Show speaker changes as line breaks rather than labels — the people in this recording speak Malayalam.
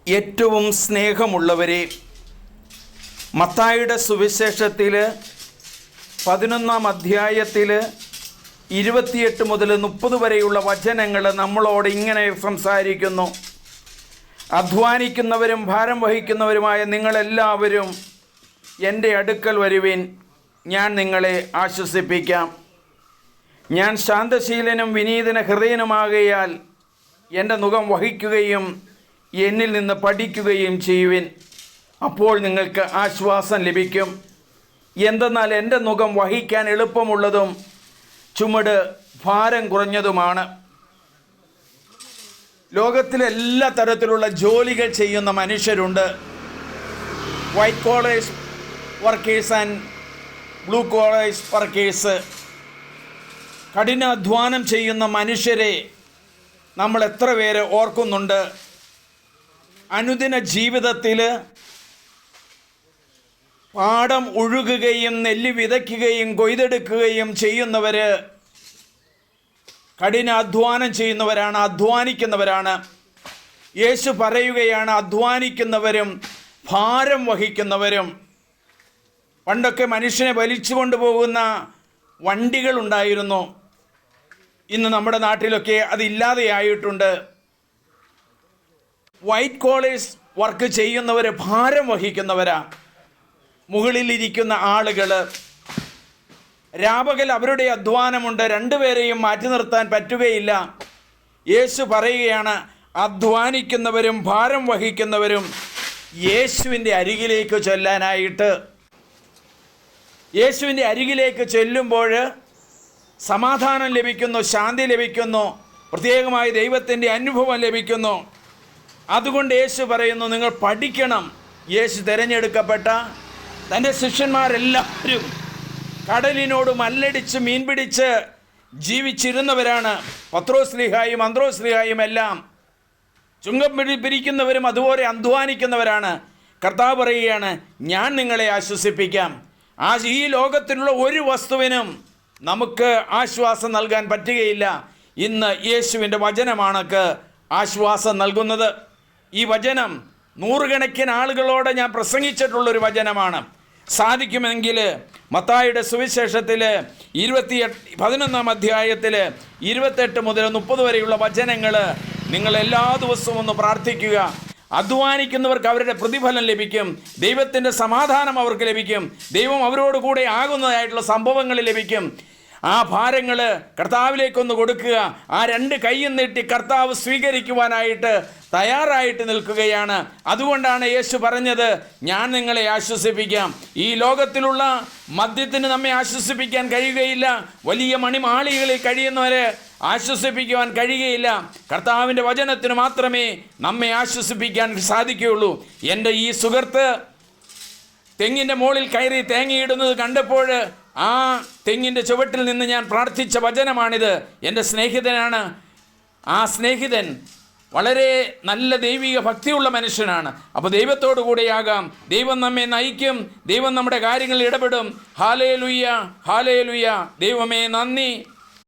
ഏറ്റവും സ്നേഹമുള്ളവരെ, മത്തായിയുടെ സുവിശേഷത്തിൽ 11-ാം അധ്യായത്തിൽ 28 മുതൽ 30 വരെയുള്ള വചനങ്ങൾ നമ്മളോട് ഇങ്ങനെ സംസാരിക്കുന്നു. അധ്വാനിക്കുന്നവരും ഭാരം വഹിക്കുന്നവരുമായ നിങ്ങളെല്ലാവരും എൻ്റെ അടുക്കൽ വരുവിൻ, ഞാൻ നിങ്ങളെ ആശ്വസിപ്പിക്കാം. ഞാൻ ശാന്തശീലനും വിനീതന ഹൃദയനുമാകയാൽ എൻ്റെ നുകം വഹിക്കുകയും എന്നിൽ നിന്ന് പഠിക്കുകയും ചെയ്യുവിൻ, അപ്പോൾ നിങ്ങൾക്ക് ആശ്വാസം ലഭിക്കും. എന്തെന്നാൽ എൻ്റെ നുകം വഹിക്കാൻ എളുപ്പമുള്ളതും ചുമട് ഭാരം കുറഞ്ഞതുമാണ്. ലോകത്തിലെ എല്ലാ തരത്തിലുള്ള ജോലികൾ ചെയ്യുന്ന മനുഷ്യരുണ്ട്. White callers workers and blue callers workers. കഠിനാധ്വാനം ചെയ്യുന്ന മനുഷ്യരെ നമ്മൾ എത്ര പേര് ഓർക്കുന്നുണ്ട്? അനുദിന ജീവിതത്തിൽ പാടം ഉഴുകുകയും നെല്ല് വിതയ്ക്കുകയും കൊയ്തെടുക്കുകയും ചെയ്യുന്നവർ കഠിനാധ്വാനം ചെയ്യുന്നവരാണ്, അധ്വാനിക്കുന്നവരാണ്. യേശു പറയുകയാണ്, അധ്വാനിക്കുന്നവരും ഭാരം വഹിക്കുന്നവരും. പണ്ടൊക്കെ മനുഷ്യനെ വലിച്ചു കൊണ്ടുപോകുന്ന വണ്ടികളുണ്ടായിരുന്നു. ഇന്ന് നമ്മുടെ നാട്ടിലൊക്കെ അതില്ലാതെയായിട്ടുണ്ട്. വൈറ്റ് കോളേഴ്സ് വർക്ക് ചെയ്യുന്നവർ ഭാരം വഹിക്കുന്നവരാണ്. മുകളിലിരിക്കുന്ന ആളുകൾ രാപകൽ അവരുടെ അധ്വാനമുണ്ട്. രണ്ടുപേരെയും മാറ്റി നിർത്താൻ പറ്റുകയില്ല. യേശു പറയുകയാണ്, അധ്വാനിക്കുന്നവരും ഭാരം വഹിക്കുന്നവരും യേശുവിൻ്റെ അരികിലേക്ക് ചെല്ലാനായിട്ട്. യേശുവിൻ്റെ അരികിലേക്ക് ചെല്ലുമ്പോൾ സമാധാനം ലഭിക്കുന്നു, ശാന്തി ലഭിക്കുന്നു, പ്രത്യേകമായി ദൈവത്തിൻ്റെ അനുഭവം ലഭിക്കുന്നു. അതുകൊണ്ട് യേശു പറയുന്നു, നിങ്ങൾ പഠിക്കണം. യേശു തിരഞ്ഞെടുക്കപ്പെട്ട തൻ്റെ ശിഷ്യന്മാരെല്ലാവരും കടലിനോട് മല്ലടിച്ച് മീൻ പിടിച്ച് ജീവിച്ചിരുന്നവരാണ്. പത്രോസ്ലീഹായും അന്ത്രോസ്ലീഹായും എല്ലാം ചുങ്കം പിരിക്കുന്നവരും അതുപോലെ അധ്വാനിക്കുന്നവരാണ്. കർത്താവ് പറയുകയാണ്, ഞാൻ നിങ്ങളെ ആശ്വസിപ്പിക്കാം. ഈ ലോകത്തിലുള്ള ഒരു വസ്തുവിനും നമുക്ക് ആശ്വാസം നൽകാൻ പറ്റുകയില്ല. ഇന്ന് യേശുവിൻ്റെ വചനമാണ് ആശ്വാസം നൽകുന്നത്. ഈ വചനം നൂറുകണക്കിന് ആളുകളോട് ഞാൻ പ്രസംഗിച്ചിട്ടുള്ളൊരു വചനമാണ്. സാധിക്കുമെങ്കിൽ മത്തായിയുടെ സുവിശേഷത്തിൽ 11-ാം അധ്യായത്തിൽ 28 മുതൽ 30 വരെയുള്ള വചനങ്ങൾ നിങ്ങൾ എല്ലാ ദിവസവും ഒന്ന് പ്രാർത്ഥിക്കുക. അധ്വാനിക്കുന്നവർക്ക് അവരുടെ പ്രതിഫലം ലഭിക്കും. ദൈവത്തിൻ്റെ സമാധാനം അവർക്ക് ലഭിക്കും. ദൈവം അവരോട് കൂടെ ആകുന്നതായിട്ടുള്ള സംഭവങ്ങൾ ലഭിക്കും. ആ ഭാരങ്ങൾ കർത്താവിലേക്കൊന്ന് കൊടുക്കുക. ആ 2 കൈയും നീട്ടി കർത്താവ് സ്വീകരിക്കുവാനായിട്ട് തയ്യാറായിട്ട് നിൽക്കുകയാണ്. അതുകൊണ്ടാണ് യേശു പറഞ്ഞത്, ഞാൻ നിങ്ങളെ ആശ്വസിപ്പിക്കാം. ഈ ലോകത്തിലുള്ള മദ്യത്തിന് നമ്മെ ആശ്വസിപ്പിക്കാൻ കഴിയുകയില്ല. വലിയ മണിമാളികളിൽ കഴിയുന്നവരെ ആശ്വസിപ്പിക്കുവാൻ കഴിയുകയില്ല. കർത്താവിൻ്റെ വചനത്തിന് മാത്രമേ നമ്മെ ആശ്വസിപ്പിക്കാൻ സാധിക്കുകയുള്ളൂ. എൻ്റെ ഈ സുഹൃത്ത് തെങ്ങിൻ്റെ മുകളിൽ കയറി തേങ്ങയിടുന്നത് കണ്ടപ്പോൾ ആ തെങ്ങിൻ്റെ ചുവട്ടിൽ നിന്ന് ഞാൻ പ്രാർത്ഥിച്ച വചനമാണിത്. എൻ്റെ സ്നേഹിതനാണ്. ആ സ്നേഹിതൻ വളരെ നല്ല ദൈവിക ഭക്തിയുള്ള മനുഷ്യനാണ്. അപ്പോൾ ദൈവത്തോടു കൂടെയാകാം. ദൈവം നമ്മെ നയിക്കും. ദൈവം നമ്മുടെ കാര്യങ്ങളിൽ ഇടപെടും. Hallelujah, hallelujah. ദൈവമേ നന്ദി.